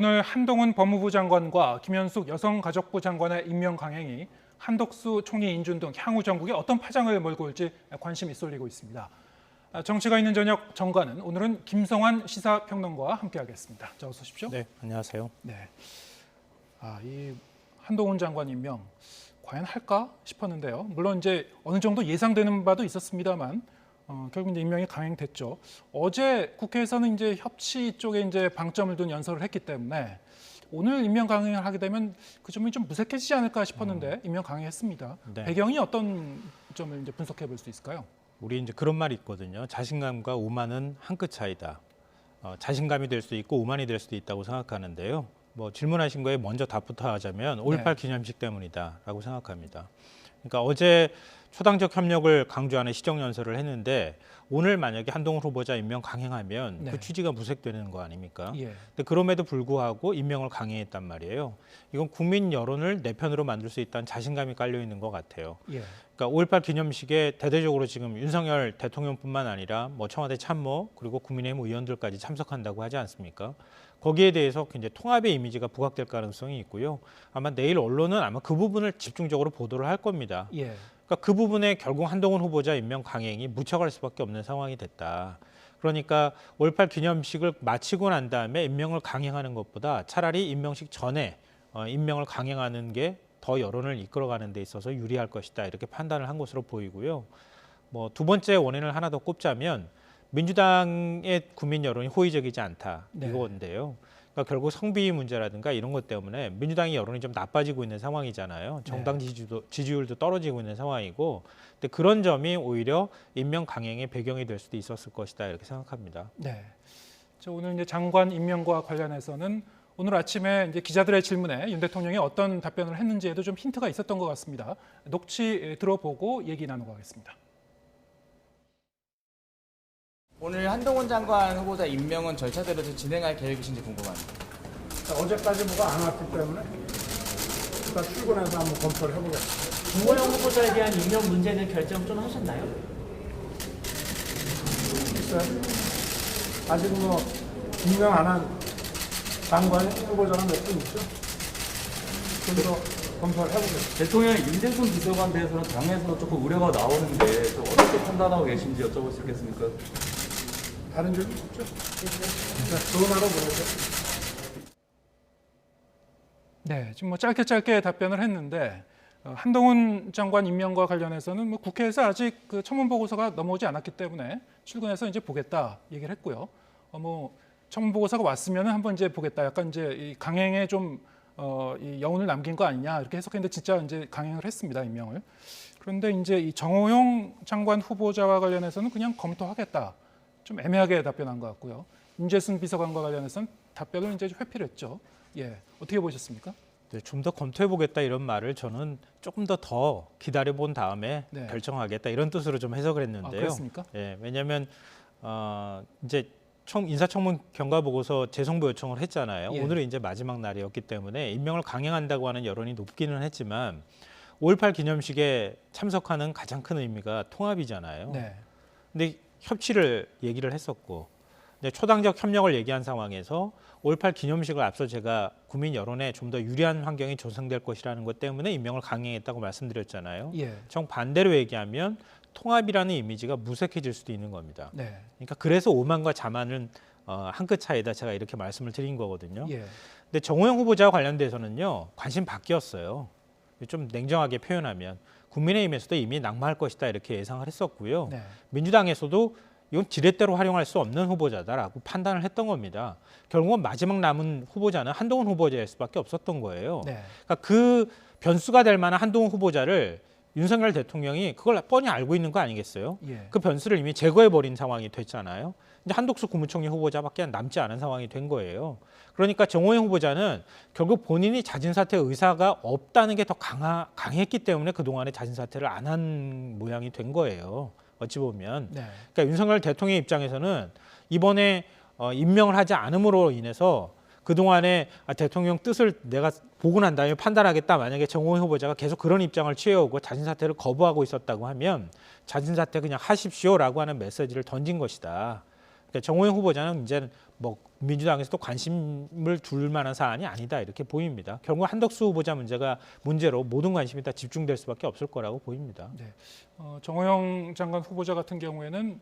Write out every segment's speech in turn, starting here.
오늘 한동훈 법무부 장관과 김현숙 여성가족부 장관의 임명 강행이 한덕수 총리 인준 등 향후 정국에 어떤 파장을 몰고 올지 관심이 쏠리고 있습니다. 정치가 있는 저녁 정관은 오늘은 김성환 시사평론가와 함께하겠습니다. 어서 오십시오. 네, 안녕하세요. 네, 이 한동훈 장관 임명 과연 할까 싶었는데요. 물론 이제 어느 정도 예상되는 바도 있었습니다만 결국 이제 임명이 강행됐죠. 어제 국회에서는 이제 협치 쪽에 이제 방점을 둔 연설을 했기 때문에 오늘 임명 강행을 하게 되면 그 점이 좀 무색해지지 않을까 싶었는데 임명 강행했습니다. 네. 배경이 어떤 점을 이제 분석해 볼 수 있을까요? 우리 이제 그런 말이 있거든요. 자신감과 오만은 한 끗 차이다. 자신감이 될 수도 있고 오만이 될 수도 있다고 생각하는데요. 뭐 질문하신 거에 먼저 답부터 하자면 5.18 기념식 때문이다라고 생각합니다. 그러니까 어제 초당적 협력을 강조하는 시정연설을 했는데 오늘 만약에 한동훈 후보자 임명 강행하면 네. 그 취지가 무색되는 거 아닙니까? 예. 근데 그럼에도 불구하고 임명을 강행했단 말이에요. 이건 국민 여론을 내 편으로 만들 수 있다는 자신감이 깔려 있는 것 같아요. 예. 그러니까 5.18 기념식에 대대적으로 지금 윤석열 대통령뿐만 아니라 뭐 청와대 참모 그리고 국민의힘 의원들까지 참석한다고 하지 않습니까? 거기에 대해서 굉장히 통합의 이미지가 부각될 가능성이 있고요. 아마 내일 언론은 아마 그 부분을 집중적으로 보도를 할 겁니다. 예. 그러니까 그 부분에 결국 한동훈 후보자 임명 강행이 묻혀갈 수밖에 없는 상황이 됐다. 그러니까 5.18 기념식을 마치고 난 다음에 임명을 강행하는 것보다 차라리 임명식 전에 임명을 강행하는 게 더 여론을 이끌어가는 데 있어서 유리할 것이다. 이렇게 판단을 한 것으로 보이고요. 뭐 두 번째 원인을 하나 더 꼽자면 민주당의 국민 여론이 호의적이지 않다. 네. 이건데요. 그러니까 결국 성비 문제라든가 이런 것 때문에 민주당의 여론이 좀 나빠지고 있는 상황이잖아요. 정당 지지율도 떨어지고 있는 상황이고, 근데 그런 점이 오히려 임명 강행의 배경이 될 수도 있었을 것이다 이렇게 생각합니다. 네. 오늘 이제 장관 임명과 관련해서는 오늘 아침에 이제 기자들의 질문에 윤 대통령이 어떤 답변을 했는지에도 좀 힌트가 있었던 것 같습니다. 녹취 들어보고 얘기 나눠가겠습니다. 오늘 한동훈 장관 후보자 임명은 절차대로 진행할 계획이신지 궁금합니다. 어제까지 뭐가 안 왔기 때문에 일단 출근해서 한번 검토를 해보겠습니다. 김호영 후보자에 대한 임명 문제는 결정 좀 하셨나요? 글쎄요. 아직 뭐 임명 안 한 장관 후보자가 몇 분 있죠? 좀 더 검토를 해보겠습니다. 대통령 윤대순 비서관에 대해서는 당에서 조금 우려가 나오는데 좀 어떻게 판단하고 계신지 여쭤볼 수 있겠습니까? 다른 질문 없죠? 네, 좋은 하루 보내세요. 네, 지금 뭐 짧게 답변을 했는데 한동훈 장관 임명과 관련해서는 뭐 국회에서 아직 그 청문 보고서가 넘어오지 않았기 때문에 출근해서 이제 보겠다 얘기를 했고요. 뭐 청문 보고서가 왔으면 한번 이제 보겠다. 약간 이제 이 강행에 좀 이 여운을 남긴 거 아니냐 이렇게 해석했는데 진짜 이제 강행을 했습니다, 임명을. 그런데 이제 이 정호영 장관 후보자와 관련해서는 그냥 검토하겠다. 좀 애매하게 답변한 것 같고요. 윤재순 비서관과 관련해서는 답변을 이제 회피를 했죠. 예, 어떻게 보셨습니까? 네, 좀 더 검토해보겠다 이런 말을 저는 조금 더 기다려본 다음에 네. 결정하겠다 이런 뜻으로 좀 해석을 했는데요. 그렇습니까? 예, 왜냐하면 이제 인사청문 경과보고서 재송부 요청을 했잖아요. 예. 오늘은 이제 마지막 날이었기 때문에 임명을 강행한다고 하는 여론이 높기는 했지만 5.18 기념식에 참석하는 가장 큰 의미가 통합이잖아요. 네. 근데 협치를 얘기를 했었고 이제 초당적 협력을 얘기한 상황에서 5.18 기념식을 앞서 제가 국민 여론에 좀 더 유리한 환경이 조성될 것이라는 것 때문에 임명을 강행했다고 말씀드렸잖아요. 예. 정반대로 얘기하면 통합이라는 이미지가 무색해질 수도 있는 겁니다. 네. 그러니까 그래서 오만과 자만은 한 끗 차이다 제가 이렇게 말씀을 드린 거거든요. 예. 근데 정호영 후보자와 관련돼서는요. 관심 바뀌었어요. 좀 냉정하게 표현하면 국민의힘에서도 이미 낙마할 것이다 이렇게 예상을 했었고요. 네. 민주당에서도 이건 지렛대로 활용할 수 없는 후보자다라고 판단을 했던 겁니다. 결국은 마지막 남은 후보자는 한동훈 후보자일 수밖에 없었던 거예요. 네. 그러니까 그 변수가 될 만한 한동훈 후보자를 윤석열 대통령이 그걸 뻔히 알고 있는 거 아니겠어요? 예. 그 변수를 이미 제거해버린 상황이 됐잖아요. 이제 한독수 국무총리 후보자밖에 남지 않은 상황이 된 거예요. 그러니까 정호영 후보자는 결국 본인이 자진 사퇴 의사가 없다는 게 더 강했기 때문에 그동안에 자진 사퇴를 안 한 모양이 된 거예요. 어찌 보면. 네. 그러니까 윤석열 대통령 입장에서는 이번에 임명을 하지 않음으로 인해서 그동안에 대통령 뜻을 내가 보고 난 다음에 판단하겠다. 만약에 정호영 후보자가 계속 그런 입장을 취해오고 자진 사퇴를 거부하고 있었다고 하면 자진 사퇴 그냥 하십시오라고 하는 메시지를 던진 것이다. 그러니까 정호영 후보자는 이제는 뭐 민주당에서도 관심을 둘 만한 사안이 아니다 이렇게 보입니다. 결국 한덕수 후보자 문제로 모든 관심이 다 집중될 수밖에 없을 거라고 보입니다. 네. 정호영 장관 후보자 같은 경우에는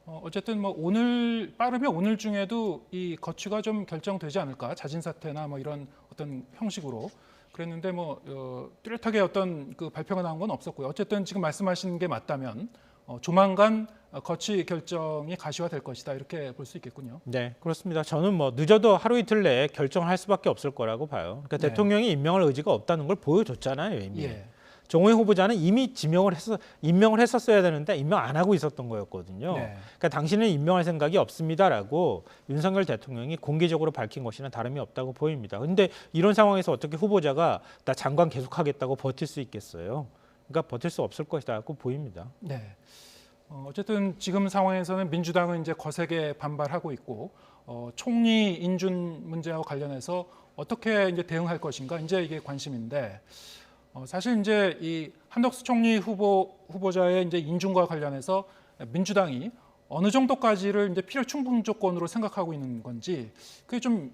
어쨌든 뭐 오늘 빠르면 오늘 중에도 이 거취가 좀 결정되지 않을까, 자진 사퇴나 뭐 이런 어떤 형식으로 그랬는데 뭐 뚜렷하게 어떤 그 발표가 나온 건 없었고요. 어쨌든 지금 말씀하신 게 맞다면 조만간 거취 결정이 가시화될 것이다 이렇게 볼 수 있겠군요. 네, 그렇습니다. 저는 뭐 늦어도 하루 이틀 내에 결정을 할 수밖에 없을 거라고 봐요. 그러니까 네. 대통령이 임명할 의지가 없다는 걸 보여줬잖아요, 이미. 예. 정호영 후보자는 이미 임명을 했었어야 되는데 임명 안 하고 있었던 거였거든요. 네. 그러니까 당신은 임명할 생각이 없습니다라고 윤석열 대통령이 공개적으로 밝힌 것이나 다름이 없다고 보입니다. 그런데 이런 상황에서 어떻게 후보자가 나 장관 계속하겠다고 버틸 수 있겠어요? 그러니까 버틸 수 없을 것이라고 보입니다. 네. 어쨌든 지금 상황에서는 민주당은 이제 거세게 반발하고 있고 총리 인준 문제와 관련해서 어떻게 이제 대응할 것인가 이제 이게 관심인데 사실 이제 이 한덕수 총리 후보자의 이제 인준과 관련해서 민주당이 어느 정도까지를 이제 필요 충분 조건으로 생각하고 있는 건지 그게 좀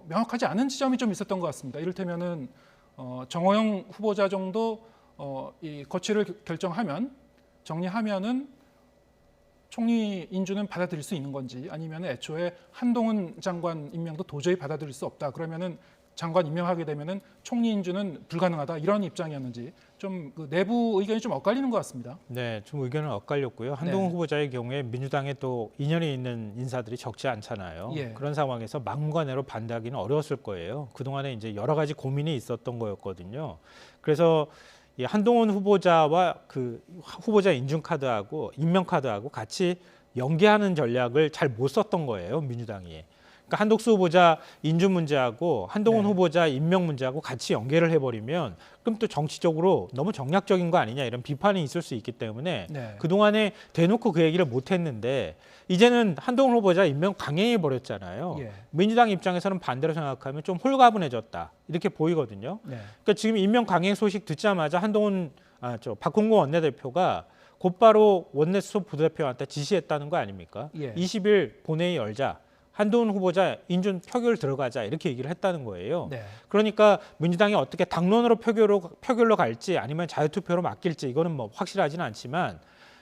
명확하지 않은 지점이 좀 있었던 것 같습니다. 이를테면은 정호영 후보자 정도 이 거취를 정리하면은 총리 인준은 받아들일 수 있는 건지 아니면 애초에 한동훈 장관 임명도 도저히 받아들일 수 없다. 그러면은 장관 임명하게 되면은 총리 인준은 불가능하다 이런 입장이었는지 좀 그 내부 의견이 좀 엇갈리는 것 같습니다. 네, 좀 의견은 엇갈렸고요. 한동훈 네. 후보자의 경우에 민주당에 또 인연이 있는 인사들이 적지 않잖아요. 예. 그런 상황에서 막무가내로 반대하기는 어려웠을 거예요. 그동안에 이제 여러 가지 고민이 있었던 거였거든요. 그래서 이 한동훈 후보자와 그 후보자 인준 카드하고 임명 카드하고 같이 연계하는 전략을 잘 못 썼던 거예요, 민주당이. 그러니까 한덕수 후보자 인준 문제하고 한동훈 네. 후보자 임명 문제하고 같이 연계를 해버리면 그럼 또 정치적으로 너무 정략적인 거 아니냐 이런 비판이 있을 수 있기 때문에 네. 그동안에 대놓고 그 얘기를 못 했는데 이제는 한동훈 후보자 임명 강행해 버렸잖아요. 예. 민주당 입장에서는 반대로 생각하면 좀 홀가분해졌다 이렇게 보이거든요. 네. 그러니까 지금 임명 강행 소식 듣자마자 박홍근 원내대표가 곧바로 원내수석 부대표한테 지시했다는 거 아닙니까? 예. 20일 본회의 열자. 한동훈 후보자 인준 표결 들어가자 이렇게 얘기를 했다는 거예요. 네. 그러니까 민주당이 어떻게 당론으로 표결로 갈지 아니면 자유투표로 맡길지 이거는 뭐 확실하지는 않지만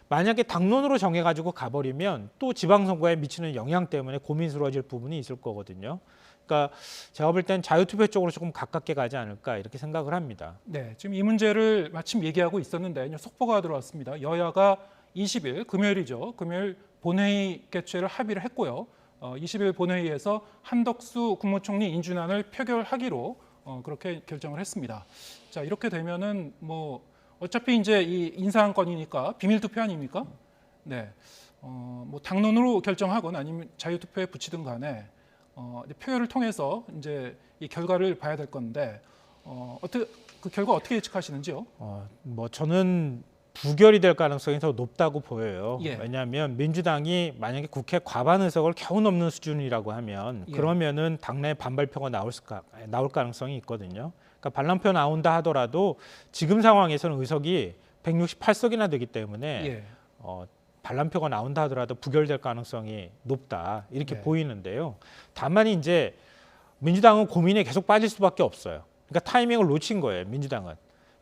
만약에 당론으로 정해가지고 가버리면 또 지방선거에 미치는 영향 때문에 고민스러워질 부분이 있을 거거든요. 그러니까 제가 볼 땐 자유투표 쪽으로 조금 가깝게 가지 않을까 이렇게 생각을 합니다. 네, 지금 이 문제를 마침 얘기하고 있었는데 속보가 들어왔습니다. 여야가 20일 금요일이죠. 금요일 본회의 개최를 합의를 했고요. 20일 본회의에서 한덕수 국무총리 인준안을 표결하기로 그렇게 결정을 했습니다. 자, 이렇게 되면은 뭐 어차피 이제 이 인사안건이니까 비밀 투표 아닙니까? 네, 뭐 당론으로 결정하건 아니면 자유투표에 붙이든 간에 이제 표결을 통해서 이제 이 결과를 봐야 될 건데 어떻게 그 결과 어떻게 예측하시는지요? 뭐 저는 부결이 될 가능성이 더 높다고 보여요. 예. 왜냐하면 민주당이 만약에 국회 과반 의석을 겨우 넘는 수준이라고 하면 예. 그러면은 당내 반발표가 나올 가능성이 있거든요. 그러니까 반란표 나온다 하더라도 지금 상황에서는 의석이 168석이나 되기 때문에 예. 반란표가 나온다 하더라도 부결될 가능성이 높다 이렇게 네. 보이는데요. 다만 이제 민주당은 고민에 계속 빠질 수밖에 없어요. 그러니까 타이밍을 놓친 거예요, 민주당은.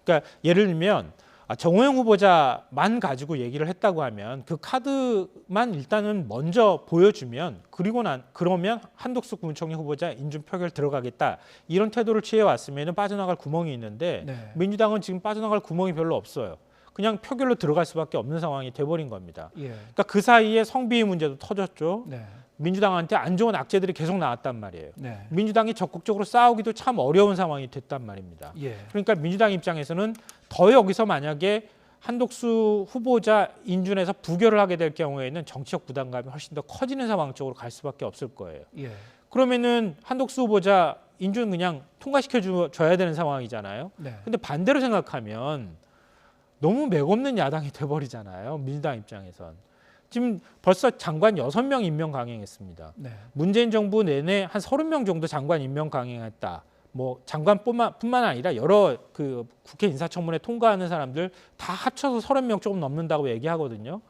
그러니까 예를 들면 정호영 후보자만 가지고 얘기를 했다고 하면 그 카드만 일단은 먼저 보여주면 그러면 한덕수 국무총리 후보자 인준 표결 들어가겠다 이런 태도를 취해왔으면 빠져나갈 구멍이 있는데 네. 민주당은 지금 빠져나갈 구멍이 별로 없어요. 그냥 표결로 들어갈 수밖에 없는 상황이 돼버린 겁니다. 예. 그러니까 그 사이에 성비위 문제도 터졌죠. 네. 민주당한테 안 좋은 악재들이 계속 나왔단 말이에요. 네. 민주당이 적극적으로 싸우기도 참 어려운 상황이 됐단 말입니다. 예. 그러니까 민주당 입장에서는 더 여기서 만약에 한덕수 후보자 인준에서 부결을 하게 될 경우에는 정치적 부담감이 훨씬 더 커지는 상황 쪽으로 갈 수밖에 없을 거예요. 예. 그러면은 한덕수 후보자 인준 그냥 통과시켜 줘야 되는 상황이잖아요. 네. 근데 반대로 생각하면 너무 맥없는 야당이 돼버리잖아요. 민주당 입장에선. 지금 벌써 장관 6명 임명 강행했습니다. 네. 문재인 정부 내내 한 30명 정도 장관 임명 강행했다. 뭐 장관뿐만 아니라 여러 그 국회 인사청문회 통과하는 사람들 다 합쳐서 30명 조금 넘는다고 얘기하거든요.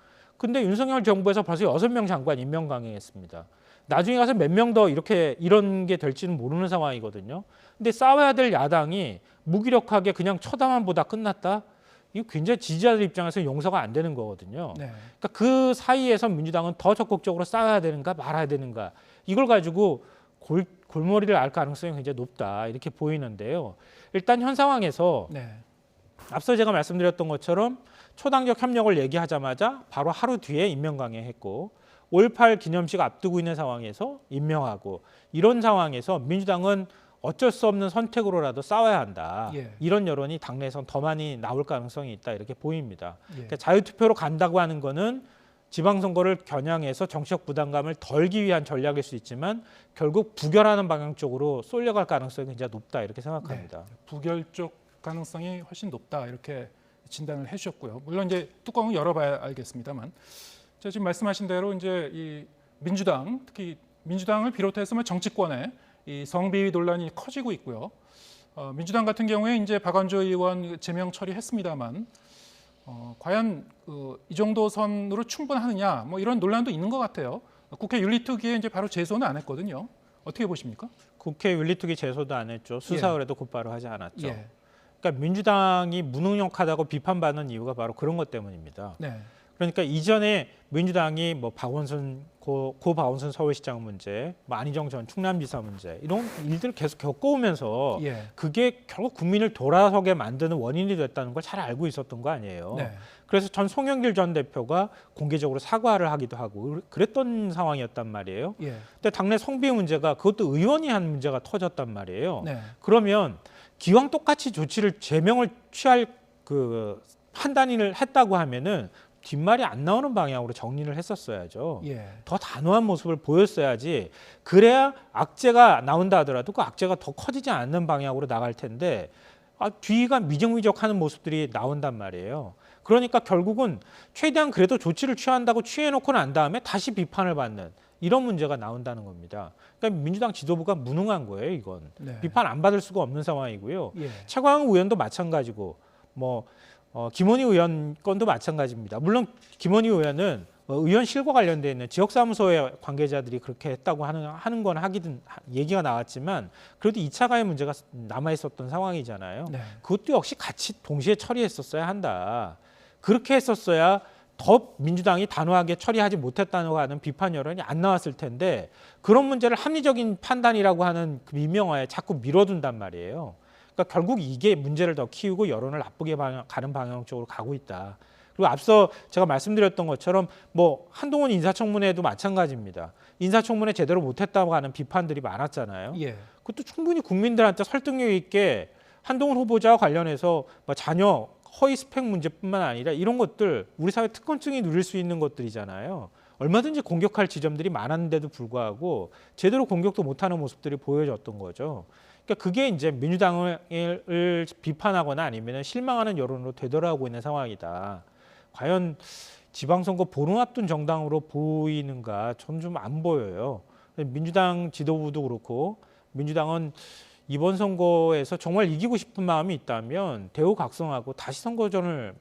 근데 윤석열 정부에서 벌써 6명 장관 임명 강행했습니다. 나중에 가서 몇 명 더 이렇게 이런 게 될지는 모르는 상황이거든요. 근데 싸워야 될 야당이 무기력하게 그냥 쳐다만 보다 끝났다? 이거 굉장히 지지자들 입장에서 용서가 안 되는 거거든요. 네. 그러니까 그 사이에서 민주당은 더 적극적으로 싸워야 되는가 말아야 되는가 이걸 가지고 골머리를 알 가능성이 굉장히 높다 이렇게 보이는데요. 일단 현 상황에서 네. 앞서 제가 말씀드렸던 것처럼 초당적 협력을 얘기하자마자 바로 하루 뒤에 임명 강행했고 5.18 기념식 앞두고 있는 상황에서 임명하고 이런 상황에서 민주당은 어쩔 수 없는 선택으로라도 싸워야 한다. 예. 이런 여론이 당내에선 더 많이 나올 가능성이 있다 이렇게 보입니다. 예. 그러니까 자유투표로 간다고 하는 거는 지방선거를 겨냥해서 정치적 부담감을 덜기 위한 전략일 수 있지만 결국 부결하는 방향 쪽으로 쏠려갈 가능성이 굉장히 높다 이렇게 생각합니다. 부결 쪽 가능성이 훨씬 높다 이렇게 진단을 해주셨고요. 물론 이제 뚜껑을 열어봐야 알겠습니다만, 자, 지금 말씀하신 대로 이제 이 민주당 특히 민주당을 비롯해서 뭐 정치권의 이 성비위 논란이 커지고 있고요. 민주당 같은 경우에 이제 박원조 의원 제명 처리했습니다만, 과연 이 정도 선으로 충분하느냐 뭐 이런 논란도 있는 것 같아요. 국회 윤리특위에 이제 바로 제소는 안 했거든요. 어떻게 보십니까? 국회 윤리특위 제소도 안 했죠. 수사 의뢰도 곧바로 하지 않았죠. 예. 그러니까 민주당이 무능력하다고 비판받는 이유가 바로 그런 것 때문입니다. 네. 그러니까 이전에 민주당이 뭐 박원순 고 박원순 서울시장 문제, 뭐 안희정 전 충남지사 문제 이런 일들을 계속 겪어오면서 예. 그게 결국 국민을 돌아서게 만드는 원인이 됐다는 걸 잘 알고 있었던 거 아니에요. 네. 그래서 전 송영길 전 대표가 공개적으로 사과를 하기도 하고 그랬던 상황이었단 말이에요. 예. 근데 당내 성비 문제가 그것도 의원이 한 문제가 터졌단 말이에요. 네. 그러면 기왕 똑같이 조치를 제명을 취할 그 판단을 했다고 하면은 뒷말이 안 나오는 방향으로 정리를 했었어야죠. 예. 더 단호한 모습을 보였어야지. 그래야 악재가 나온다 하더라도 그 악재가 더 커지지 않는 방향으로 나갈 텐데 뒤가 미적미적하는 모습들이 나온단 말이에요. 그러니까 결국은 최대한 그래도 조치를 취한다고 취해놓고 난 다음에 다시 비판을 받는 이런 문제가 나온다는 겁니다. 그러니까 민주당 지도부가 무능한 거예요, 이건. 네. 비판 안 받을 수가 없는 상황이고요. 예. 최광욱 의원도 마찬가지고 김원희 의원 건도 마찬가지입니다. 물론 김원희 의원은 의원실과 관련돼 있는 지역사무소의 관계자들이 그렇게 했다고 하는 건 얘기가 나왔지만 그래도 2차 가해 문제가 남아 있었던 상황이잖아요. 네. 그것도 역시 같이 동시에 처리했었어야 한다. 그렇게 했었어야 더 민주당이 단호하게 처리하지 못했다고 하는 비판 여론이 안 나왔을 텐데 그런 문제를 합리적인 판단이라고 하는 그 민명화에 자꾸 밀어둔단 말이에요. 그러니까 결국 이게 문제를 더 키우고 여론을 나쁘게 가는 방향 쪽으로 가고 있다. 그리고 앞서 제가 말씀드렸던 것처럼 뭐 한동훈 인사청문회도 마찬가지입니다. 인사청문회 제대로 못했다고 하는 비판들이 많았잖아요. 예. 그것도 충분히 국민들한테 설득력 있게 한동훈 후보자와 관련해서 뭐 자녀 허위 스펙 문제뿐만 아니라 이런 것들 우리 사회 특권층이 누릴 수 있는 것들이잖아요. 얼마든지 공격할 지점들이 많았는데도 불구하고 제대로 공격도 못하는 모습들이 보여졌던 거죠. 그러니까 그게 이제 민주당을 비판하거나 아니면 실망하는 여론으로 되돌아오고 있는 상황이다. 과연 지방선거 보름 앞둔 정당으로 보이는가 저는 좀 안 보여요. 민주당 지도부도 그렇고 민주당은 이번 선거에서 정말 이기고 싶은 마음이 있다면 대우각성하고 다시 선거전을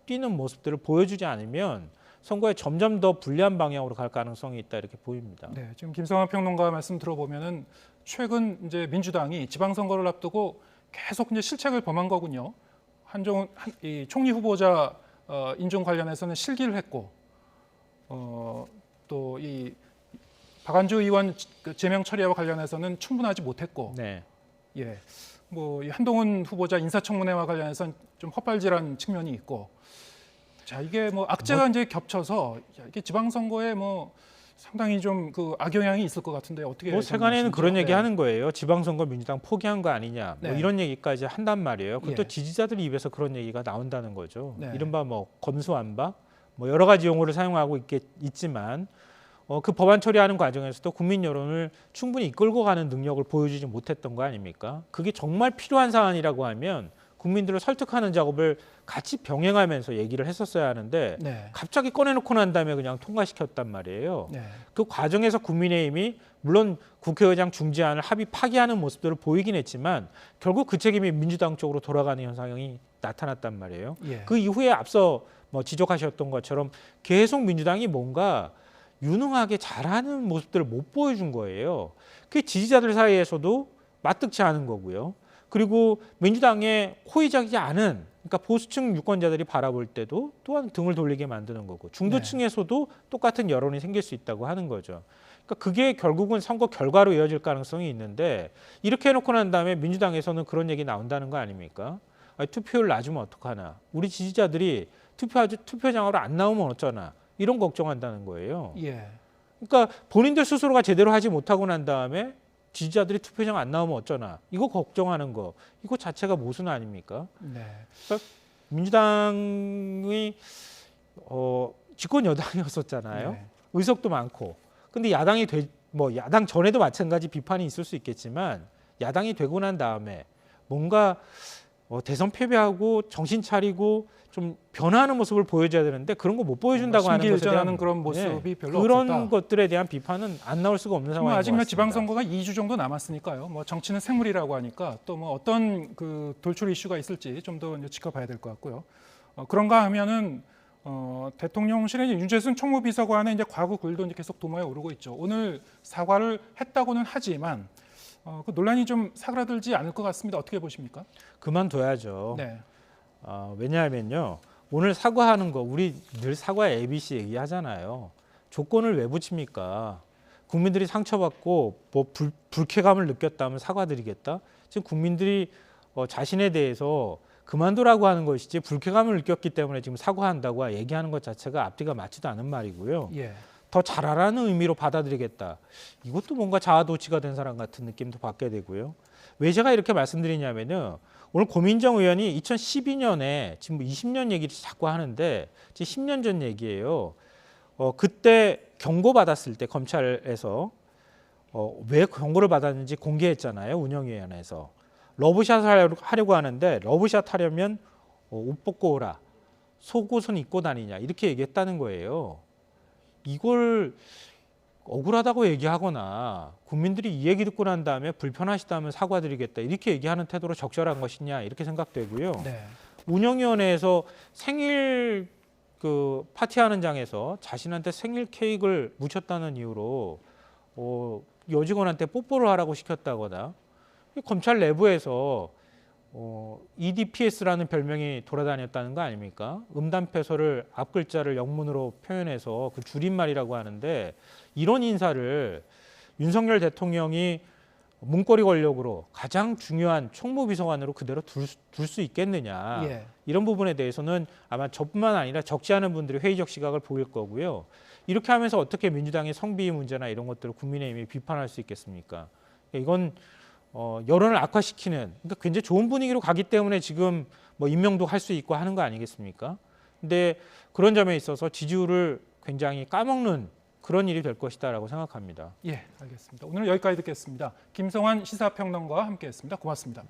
뛰는 모습들을 보여주지 않으면 선거에 점점 더 불리한 방향으로 갈 가능성이 있다 이렇게 보입니다. 네, 지금 김성환 평론가 말씀 들어보면은 최근 이제 민주당이 지방선거를 앞두고 계속 이제 실책을 범한 거군요. 이 총리 후보자 인준 관련해서는 실기를 했고, 또 이 박완주 의원 제명 처리와 관련해서는 충분하지 못했고, 네. 예, 뭐 이 한동훈 후보자 인사청문회와 관련해서는 좀 헛발질한 측면이 있고, 자 이게 뭐 악재가 이제 겹쳐서 이게 지방선거에 뭐 상당히 좀 그 악영향이 있을 것 같은데 어떻게? 세간에는 그런 생각하시는지요? 얘기 하는 거예요. 지방선거 민주당 포기한 거 아니냐. 뭐 네. 이런 얘기까지 한단 말이에요. 그것도 예. 지지자들 입에서 그런 얘기가 나온다는 거죠. 네. 이른바 뭐 검수완박, 뭐 여러 가지 용어를 사용하고 있지만 그 법안 처리하는 과정에서도 국민 여론을 충분히 이끌고 가는 능력을 보여주지 못했던 거 아닙니까? 그게 정말 필요한 사안이라고 하면 국민들을 설득하는 작업을 같이 병행하면서 얘기를 했었어야 하는데 네. 갑자기 꺼내놓고 난 다음에 그냥 통과시켰단 말이에요. 네. 그 과정에서 국민의힘이 물론 국회의장 중재안을 합의 파기하는 모습들을 보이긴 했지만 결국 그 책임이 민주당 쪽으로 돌아가는 현상이 나타났단 말이에요. 예. 그 이후에 앞서 뭐 지적하셨던 것처럼 계속 민주당이 뭔가 유능하게 잘하는 모습들을 못 보여준 거예요. 그게 지지자들 사이에서도 마뜩지 않은 거고요. 그리고 민주당의 호의적이지 않은, 그러니까 보수층 유권자들이 바라볼 때도 또한 등을 돌리게 만드는 거고, 중도층에서도 똑같은 여론이 생길 수 있다고 하는 거죠. 그러니까 그게 결국은 선거 결과로 이어질 가능성이 있는데, 이렇게 해놓고 난 다음에 민주당에서는 그런 얘기 나온다는 거 아닙니까? 아니, 투표율 낮으면 어떡하나, 우리 지지자들이 투표장으로 안 나오면 어쩌나, 이런 걱정한다는 거예요. 예. 그러니까 본인들 스스로가 제대로 하지 못하고 난 다음에 지지자들이 투표장 안 나오면 어쩌나, 이거 걱정하는 거, 이거 자체가 모순 아닙니까? 네. 그러니까 민주당이 집권 여당이었었잖아요. 네. 의석도 많고. 근데 야당이 야당 전에도 마찬가지 비판이 있을 수 있겠지만, 야당이 되고 난 다음에 뭔가 대선 패배하고 정신 차리고 좀 변화하는 모습을 보여줘야 되는데 그런 거 못 보여준다고 하는 것에 심기일전하는 대한 그런 모습이 별로 그런 없었다. 것들에 대한 비판은 안 나올 수가 없는 상황인 것 아직 같습니다. 지방선거가 2주 정도 남았으니까요. 뭐 정치는 생물이라고 하니까 또 뭐 어떤 그 돌출 이슈가 있을지 좀 더 지켜봐야 될 것 같고요. 그런가 하면은 대통령실의 윤재순 총무비서관의 이제 과거 글도 이제 계속 도마에 오르고 있죠. 오늘 사과를 했다고는 하지만 그 논란이 좀 사그라들지 않을 것 같습니다. 어떻게 보십니까? 그만둬야죠. 네. 왜냐하면요, 오늘 사과하는 거, 우리 늘 사과 ABC 얘기하잖아요. 조건을 왜 붙입니까? 국민들이 상처받고 뭐 불쾌감을 느꼈다면 사과드리겠다. 지금 국민들이 자신에 대해서 그만두라고 하는 것이지 불쾌감을 느꼈기 때문에 지금 사과한다고 얘기하는 것 자체가 앞뒤가 맞지도 않은 말이고요. 예. 더 잘하라는 의미로 받아들이겠다. 이것도 뭔가 자아도취가 된 사람 같은 느낌도 받게 되고요. 왜 제가 이렇게 말씀드리냐면요, 오늘 고민정 의원이 2012년에 지금 20년 얘기를 자꾸 하는데 지금 10년 전 얘기예요. 그때 경고받았을 때 검찰에서 왜 경고를 받았는지 공개했잖아요. 운영위원회에서. 러브샷을 하려고 하는데 러브샷 하려면 옷 벗고 오라. 속옷은 입고 다니냐. 이렇게 얘기했다는 거예요. 이걸 억울하다고 얘기하거나 국민들이 이 얘기 듣고 난 다음에 불편하시다면 사과드리겠다 이렇게 얘기하는 태도로 적절한 것이냐 이렇게 생각되고요. 네. 운영위원회에서 생일 그 파티하는 장에서 자신한테 생일 케이크를 묻혔다는 이유로 여직원한테 뽀뽀를 하라고 시켰다거나, 검찰 내부에서 EDPS라는 별명이 돌아다녔다는 거 아닙니까? 음담패소를 앞글자를 영문으로 표현해서 그 줄임말이라고 하는데, 이런 인사를 윤석열 대통령이 문고리 권력으로 가장 중요한 총무비서관으로 그대로 둘 수 있겠느냐. 예. 이런 부분에 대해서는 아마 저뿐만 아니라 적지 않은 분들이 회의적 시각을 보일 거고요. 이렇게 하면서 어떻게 민주당의 성비 문제나 이런 것들을 국민의힘이 비판할 수 있겠습니까? 이건 여론을 악화시키는, 그러니까 굉장히 좋은 분위기로 가기 때문에 지금 뭐 임명도 할 수 있고 하는 거 아니겠습니까? 근데 그런 점에 있어서 지지율을 굉장히 까먹는 그런 일이 될 것이다라고 생각합니다. 예, 알겠습니다. 오늘 여기까지 듣겠습니다. 김성환 시사평론가와 함께했습니다. 고맙습니다.